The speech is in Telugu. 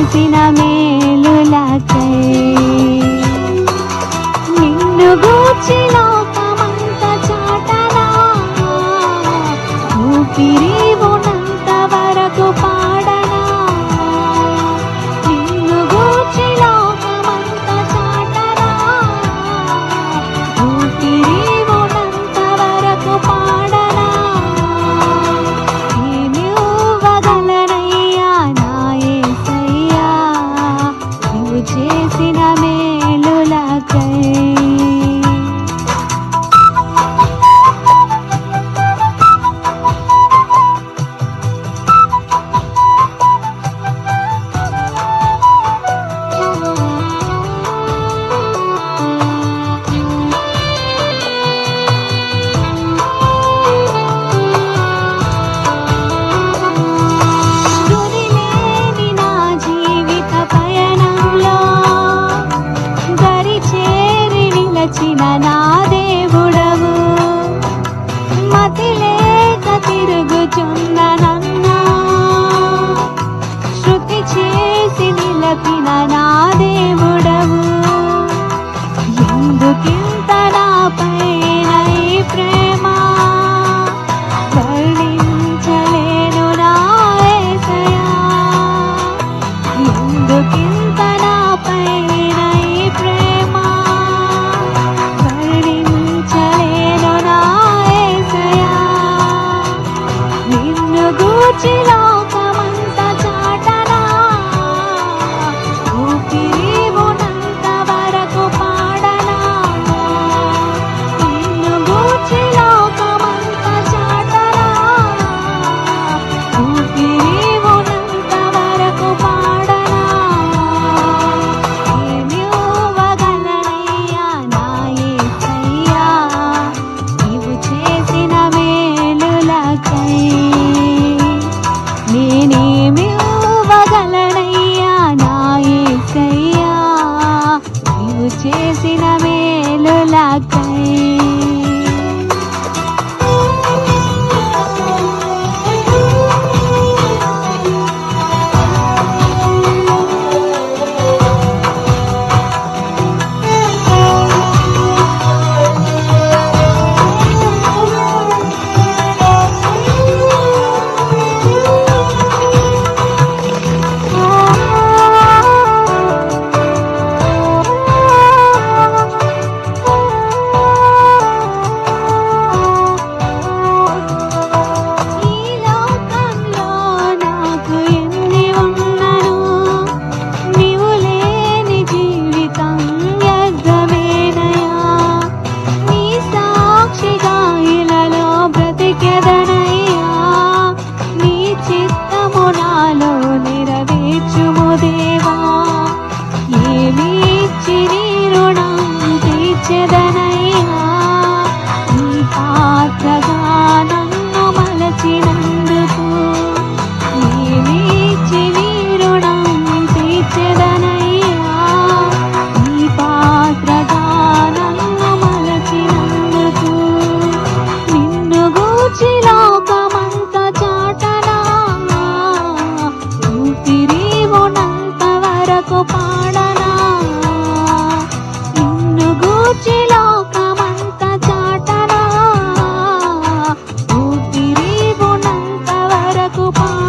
చేసిన మేలులకై నిన్ను గూర్చి లోకమంత చాటనా ఊపిరి ఉన్నంత వరకు పాడనా నిన్ను గూర్చి లోకమంత చాటనా ఊపిరి ఉన్నంత వరకు పాడనా ఏమి ఇవ్వగలనయ్యా నా యేసయ్యా నువ్వు చేసిన మేలులకై దురిలేని నా జీవిత పయనంలో దరి చేరి నిలచిన నా దేవుడవు మతి లేక తిరుగుచున్న నన్ను శృతి చేసి నిలపిన నా దేవుడవు ఎందుకింత నాపైన ఈ ప్రేమ వర్ణించలేను నా యేసయ్యా ఎందుకింత నాపైన ఈ ప్రేమ వర్ణించలేను నా యేసయ్యా నిన్ను గూర్చి లోకమంత చాటనా ఊపిరి ఉన్నంత వరకు పాడనా నిన్ను గూర్చి లోకమంత చాటనా ఊపిరి ఉన్నంత వరకు పాడనా ఏమి ఇవ్వగలనయ్యా నా యేసయ్యా నీవు చేసిన మేలులకై నేనేమి ఇవ్వగలనయ్యా నా యేసయ్యా నీవు చేసిన మేలులకై ఈ లోకంలో నాకు ఎన్ని ఉన్నను నీవు లేని జీవితం వ్యర్థమేనయ్యా నీ సాక్షిగా ఇలలో బ్రతికెదనయ్యా నీ చిత్తము నాలో నెరవేర్చుము దేవా ఏమి ఇచ్చి నీ రుణం తీర్చెదనయ్యా నీ పాత్రగా నన్ను మలచినందుకు ఏమి ఇచ్చి నీ రుణం తీర్చెదనయ్యా నీ పాత్రగా నన్ను మలచినందుకు నిన్ను గూర్చి లోకమంత చాటనా ఊపిరి ఉన్నంత వరకు పాడనా నిన్ను గూర్చి లోకమంత చాటనా ఊపిరి ఉన్నంత వరకు పాడనా